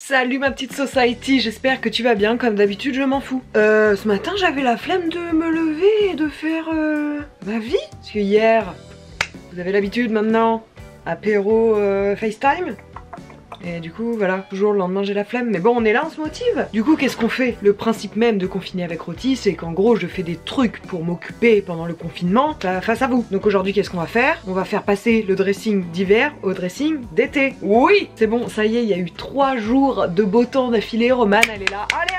Salut ma petite society, j'espère que tu vas bien, comme d'habitude je m'en fous. Ce matin j'avais la flemme de me lever et de faire ma vie. Parce que hier, vous avez l'habitude maintenant, apéro FaceTime. Et du coup voilà, toujours le lendemain j'ai la flemme, mais bon on est là, on se motive. Du coup qu'est-ce qu'on fait? Le principe même de confiner avec Roti, c'est qu'en gros je fais des trucs pour m'occuper pendant le confinement face à vous. Donc aujourd'hui qu'est-ce qu'on va faire? On va faire passer le dressing d'hiver au dressing d'été. Oui, c'est bon, ça y est, il y a eu 3 jours de beau temps d'affilée, Romane elle est là, allez.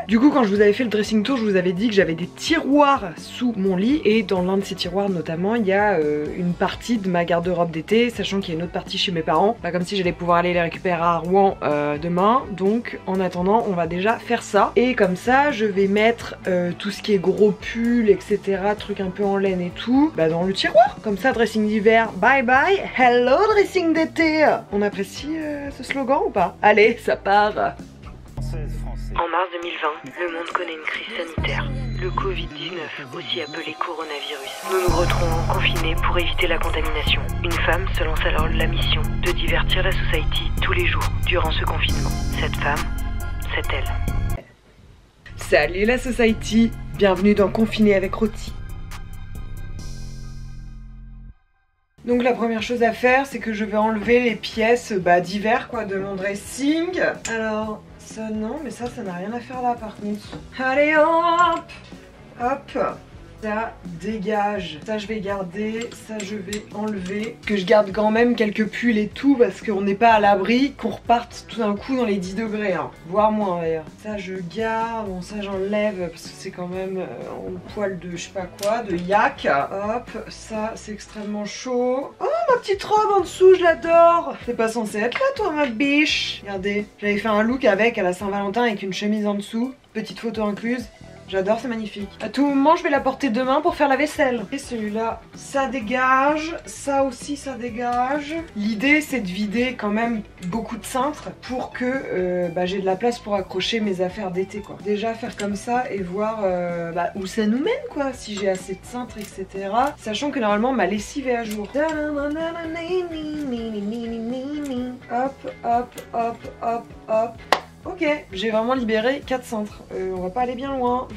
Du coup quand je vous avais fait le dressing tour, je vous avais dit que j'avais des tiroirs sous mon lit, et dans l'un de ces tiroirs notamment, il y a une partie de ma garde-robe d'été, sachant qu'il y a une autre partie chez mes parents. Pas comme si j'allais pouvoir aller les récupérer à Rouen demain, donc en attendant on va déjà faire ça. Et comme ça je vais mettre tout ce qui est gros pull, etc, trucs un peu en laine et tout, dans le tiroir. Comme ça, dressing d'hiver, bye bye, hello dressing d'été. On apprécie ce slogan ou pas? Allez, ça part. En mars 2020, le monde connaît une crise sanitaire, le Covid-19, aussi appelé coronavirus. Nous nous retrouvons confinés pour éviter la contamination. Une femme se lance alors la mission de divertir la society tous les jours durant ce confinement. Cette femme, c'est elle. Salut la society, bienvenue dans Confiné avec Roti. Donc la première chose à faire, c'est que je vais enlever les pièces d'hiver quoi, de mon dressing. Alors ça non, mais ça n'a rien à faire là par contre. Allez hop, ça dégage. Ça je vais garder, ça je vais enlever. Que je garde quand même quelques pulls et tout, parce qu'on n'est pas à l'abri qu'on reparte tout d'un coup dans les 10 degrés, hein. Voire moins d'ailleurs. Ça je garde, bon ça j'enlève parce que c'est quand même en poil de je sais pas quoi, de yak. Hop, ça c'est extrêmement chaud. Oh ma petite robe en dessous, je l'adore. T'es pas censée être là toi ma biche. Regardez, j'avais fait un look avec à la Saint-Valentin avec une chemise en dessous, petite photo incluse. J'adore, c'est magnifique. À tout moment, je vais la porter demain pour faire la vaisselle. Et celui-là, ça dégage. Ça aussi, ça dégage. L'idée, c'est de vider quand même beaucoup de cintres pour que j'ai de la place pour accrocher mes affaires d'été, quoi. Déjà, faire comme ça et voir où ça nous mène, quoi. Si j'ai assez de cintres, etc. Sachant que normalement, ma lessive est à jour. Hop. Ok, j'ai vraiment libéré 4 cintres. On va pas aller bien loin.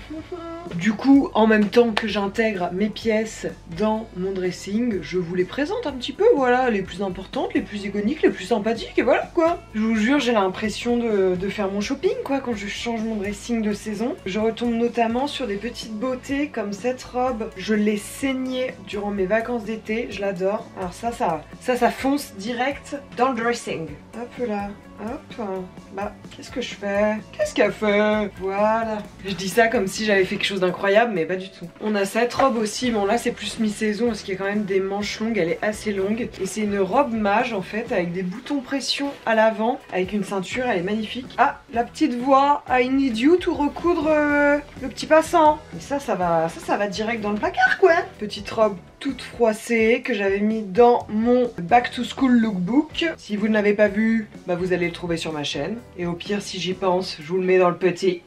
Du coup, en même temps que j'intègre mes pièces dans mon dressing, je vous les présente un petit peu, voilà, les plus importantes, les plus iconiques, les plus sympathiques, et voilà quoi. Je vous jure, j'ai l'impression de faire mon shopping quoi quand je change mon dressing de saison. Je retombe notamment sur des petites beautés comme cette robe. Je l'ai saignée durant mes vacances d'été, je l'adore. Alors ça fonce direct dans le dressing. Hop là. Hop, qu'est-ce que je fais? Qu'est-ce qu'elle fait? Voilà. Je dis ça comme si j'avais fait quelque chose d'incroyable, mais pas du tout. On a cette robe aussi, bon là c'est plus mi-saison parce qu'il y a quand même des manches longues, elle est assez longue. Et c'est une robe mage en fait, avec des boutons pression à l'avant, avec une ceinture, elle est magnifique. Ah, la petite voix, I need you to recoudre le petit passant. Et ça va direct dans le placard quoi. Petite robe toute froissée que j'avais mis dans mon back to school lookbook. Si vous ne l'avez pas vu, vous allez le trouver sur ma chaîne. Et au pire, si j'y pense, je vous le mets dans le petit.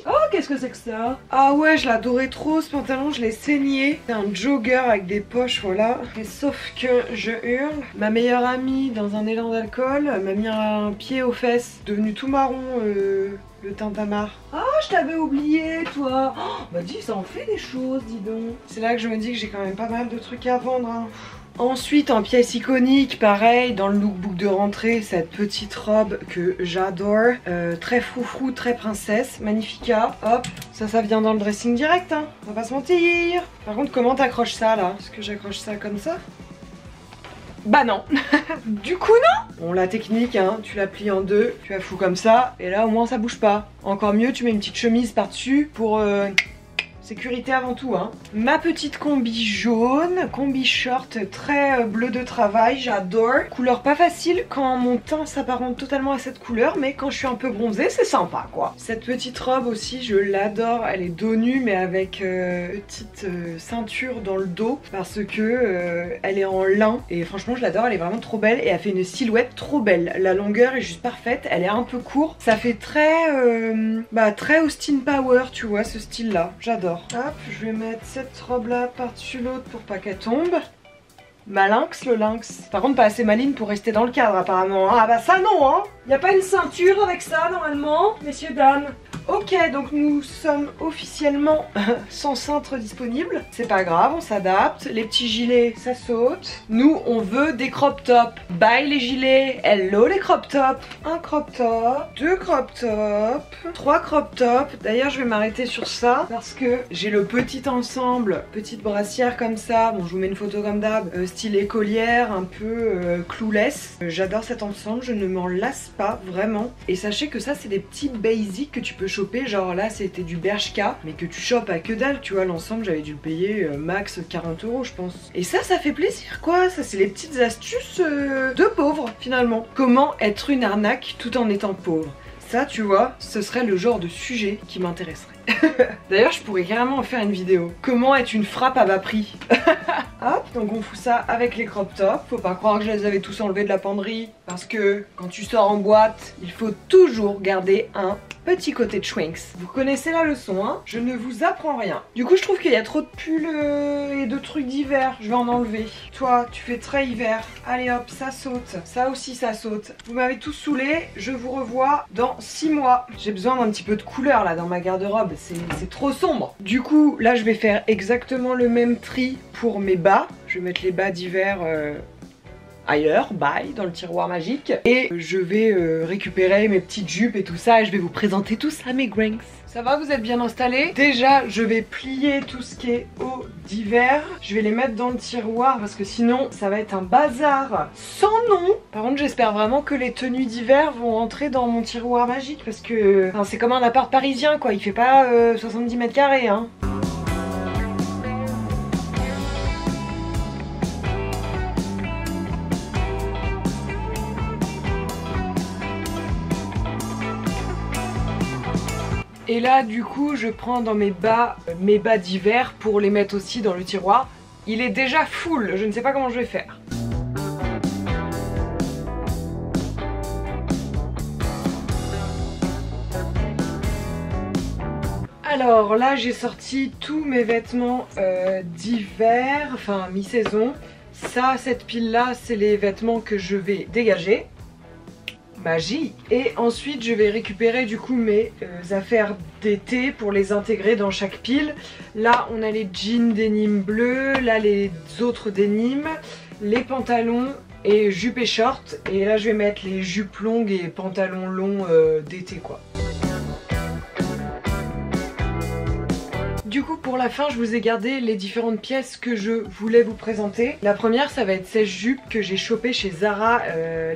Oh, qu'est-ce que c'est que ça? Ah ouais, je l'adorais trop ce pantalon, je l'ai saigné. C'est un jogger avec des poches, voilà. Et sauf que je hurle. Ma meilleure amie, dans un élan d'alcool, m'a mis un pied aux fesses, devenu tout marron. Le tintamarre. Ah, je t'avais oublié, toi. Oh, dis, ça en fait des choses, dis donc. C'est là que je me dis que j'ai quand même pas mal de trucs à vendre, hein. Ensuite, en pièce iconique, pareil, dans le lookbook de rentrée, cette petite robe que j'adore. Très froufrou, très princesse, magnifica. Hop, ça vient dans le dressing direct, hein. On va pas se mentir. Par contre, comment t'accroches ça, là? Est-ce que j'accroche ça comme ça? Bah non. Du coup non. Bon, la technique, hein, tu la plies en deux, tu la fous comme ça, et là au moins ça bouge pas. Encore mieux, tu mets une petite chemise par dessus pour sécurité avant tout, hein. Ma petite combi jaune, combi short très bleu de travail, j'adore. Couleur pas facile quand mon teint s'apparente totalement à cette couleur, mais quand je suis un peu bronzée, c'est sympa quoi. Cette petite robe aussi, je l'adore, elle est dos nu mais avec petite ceinture dans le dos parce que elle est en lin et franchement je l'adore, elle est vraiment trop belle et elle fait une silhouette trop belle. La longueur est juste parfaite, elle est un peu courte, ça fait très très Austin Power, tu vois, ce style là, j'adore. Hop, je vais mettre cette robe là par-dessus l'autre pour pas qu'elle tombe. Malinx le lynx. Par contre pas assez maligne pour rester dans le cadre apparemment. Ah bah ça non hein. Y a pas une ceinture avec ça normalement, messieurs dames. Ok, donc nous sommes officiellement sans cintre disponible. C'est pas grave, on s'adapte. Les petits gilets, ça saute. Nous, on veut des crop tops. Bye les gilets. Hello les crop tops. Un crop top, deux crop tops, trois crop tops. D'ailleurs, je vais m'arrêter sur ça parce que j'ai le petit ensemble, petite brassière comme ça. Bon, je vous mets une photo comme d'hab, style écolière, un peu clouless. J'adore cet ensemble, je ne m'en lasse pas vraiment. Et sachez que ça, c'est des petits basics que tu peux choper, genre là c'était du Bershka mais que tu chopes à que dalle, tu vois. L'ensemble j'avais dû le payer max 40 € je pense. Et ça fait plaisir quoi, ça c'est les petites astuces de pauvres finalement. Comment être une arnaque tout en étant pauvre. Ça tu vois, ce serait le genre de sujet qui m'intéresserait. D'ailleurs je pourrais carrément en faire une vidéo. Comment être une frappe à bas prix. Hop, donc on fout ça avec les crop tops. Faut pas croire que je les avais tous enlevés de la penderie. Parce que quand tu sors en boîte, il faut toujours garder un petit côté de Schwenks. Vous connaissez la leçon hein. Je ne vous apprends rien. Du coup je trouve qu'il y a trop de pulls et de trucs d'hiver. Je vais en enlever. Toi tu fais très hiver. Allez hop, ça saute. Ça aussi ça saute. Vous m'avez tous saoulé. Je vous revois dans 6 mois. J'ai besoin d'un petit peu de couleur là dans ma garde-robe. C'est trop sombre. Du coup là je vais faire exactement le même tri pour mes bas. Je vais mettre les bas d'hiver ailleurs, bye, dans le tiroir magique. Et je vais récupérer mes petites jupes et tout ça et je vais vous présenter tout ça mes granks. Ça va, vous êtes bien installés? Déjà, je vais plier tout ce qui est haut d'hiver. Je vais les mettre dans le tiroir parce que sinon, ça va être un bazar sans nom. Par contre, j'espère vraiment que les tenues d'hiver vont entrer dans mon tiroir magique parce que c'est comme un appart parisien quoi. Il fait pas 70 mètres carrés hein. Et là du coup je prends dans mes bas d'hiver pour les mettre aussi dans le tiroir. Il est déjà full, je ne sais pas comment je vais faire. Alors là j'ai sorti tous mes vêtements d'hiver, enfin mi-saison. Ça, cette pile là c'est les vêtements que je vais dégager. Magie. Et ensuite je vais récupérer du coup mes affaires d'été pour les intégrer dans chaque pile. Là on a les jeans denim bleus, là les autres denim, les pantalons et jupes et shorts. Et là je vais mettre les jupes longues et pantalons longs d'été quoi. Du coup pour la fin je vous ai gardé les différentes pièces que je voulais vous présenter. La première ça va être cette jupe que j'ai chopée chez Zara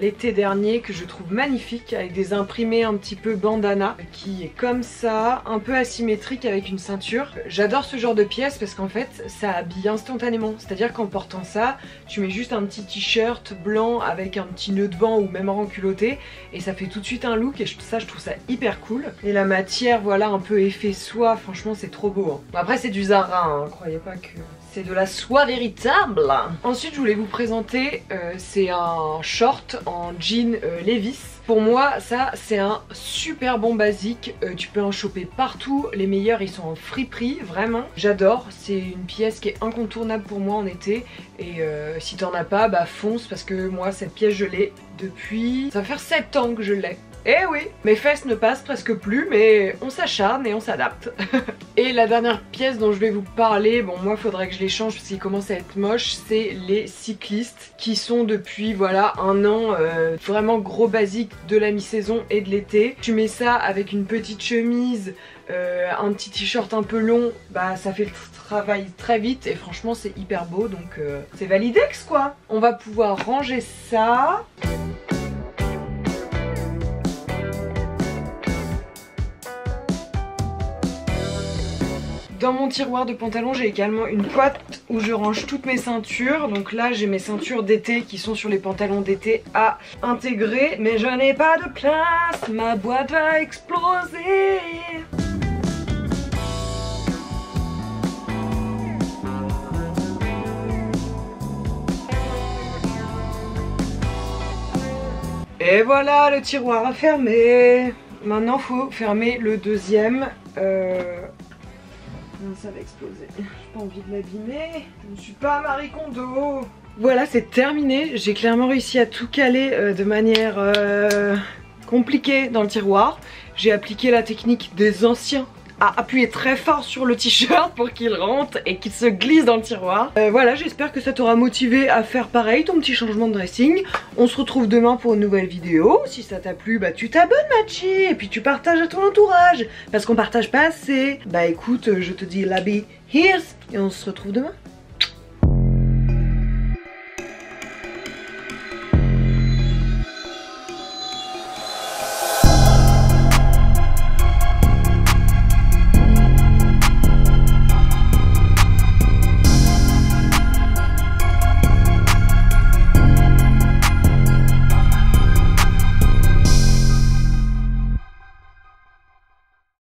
l'été dernier, que je trouve magnifique avec des imprimés un petit peu bandana qui est comme ça, un peu asymétrique avec une ceinture. J'adore ce genre de pièces parce qu'en fait ça habille instantanément, c'est à dire qu'en portant ça tu mets juste un petit t-shirt blanc avec un petit nœud devant ou même renculotté et ça fait tout de suite un look et ça je trouve ça hyper cool. Et la matière voilà un peu effet soie, franchement c'est trop beau hein. Bon, après c'est du Zara, hein. Croyez pas que c'est de la soie véritable. Ensuite je voulais vous présenter, c'est un short en jean Levi's. Pour moi ça c'est un super bon basique, tu peux en choper partout, les meilleurs ils sont en friperie, vraiment. J'adore, c'est une pièce qui est incontournable pour moi en été et si t'en as pas bah fonce parce que moi cette pièce je l'ai depuis, ça va faire 7 ans que je l'ai. Eh oui, mes fesses ne passent presque plus mais on s'acharne et on s'adapte. Et la dernière pièce dont je vais vous parler, bon moi faudrait que je les change parce qu'ils commencent à être moches, c'est les cyclistes qui sont depuis voilà un an vraiment gros basique de la mi-saison et de l'été. Tu mets ça avec une petite chemise, un petit t-shirt un peu long, bah ça fait le travail très vite et franchement c'est hyper beau donc c'est validex quoi. On va pouvoir ranger ça. Dans mon tiroir de pantalon, j'ai également une boîte où je range toutes mes ceintures. Donc là, j'ai mes ceintures d'été qui sont sur les pantalons d'été à intégrer. Mais je n'ai pas de place, ma boîte va exploser. Et voilà, le tiroir a fermé. Maintenant, faut fermer le deuxième. Ça va exploser. J'ai pas envie de l'abîmer. Je ne suis pas Marie Kondo. Voilà, c'est terminé. J'ai clairement réussi à tout caler de manière compliquée dans le tiroir. J'ai appliqué la technique des anciens à appuyer très fort sur le t-shirt pour qu'il rentre et qu'il se glisse dans le tiroir. Voilà, j'espère que ça t'aura motivé à faire pareil, ton petit changement de dressing. On se retrouve demain pour une nouvelle vidéo. Si ça t'a plu, bah tu t'abonnes Machi et puis tu partages à ton entourage parce qu'on partage pas assez. Bah écoute, je te dis la bise, here's et on se retrouve demain.